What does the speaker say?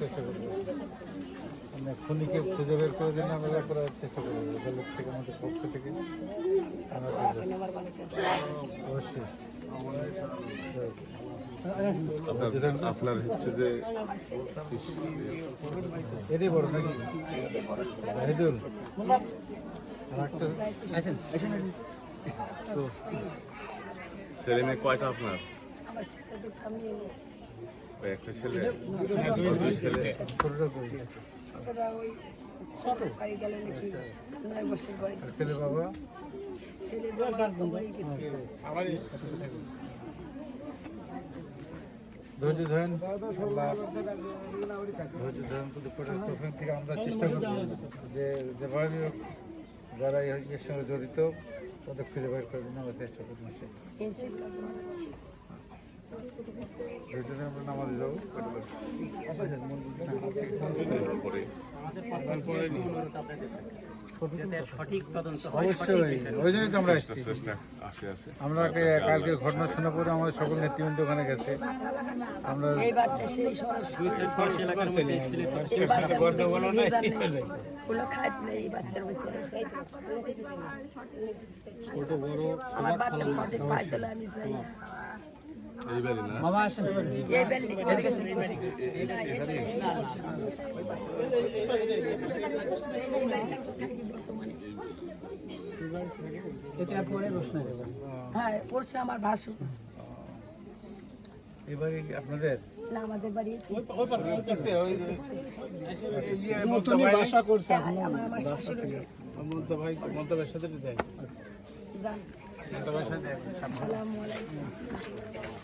চেষ্টা করবো, মানে খুনিকে খুঁজে বের করে দিন, আমরা করার চেষ্টা করবো দলের থেকে, আমাদের পক্ষ থেকে আমরা অবশ্যই। আপনার হচ্ছে যে এটাই বড় নাকি জাহিদুল? ছেলে মেয়ে কয়টা আপনার? একটা ছেলে, দুই ছেলে। ছেলে বাবা ধৈর্য ধরেন, ধৈর্য ধরেন। প্রথম থেকে আমরা চেষ্টা করব যে যেভাবে যারা এর সঙ্গে জড়িত তাদের খুঁজে বের করার জন্য আমরা চেষ্টা করবো। ধৈর্য ধরে আমরা নামাজে যাবো। অবশ্যই, ওই জন্যই তো আমরা এসেছি। আমরা কালকে ঘটনা শোনা পরে আমাদের সকল নেতৃবৃন্দ ওখানে গেছে। আমরা হ্যাঁ পড়ছে আমার ভাসু। এবারে আপনাদের আমাদের বাড়ি বাসা করছে আমার শাশুড়ি মন্তব্যের সাথে জান। আসসালামু আলাইকুম।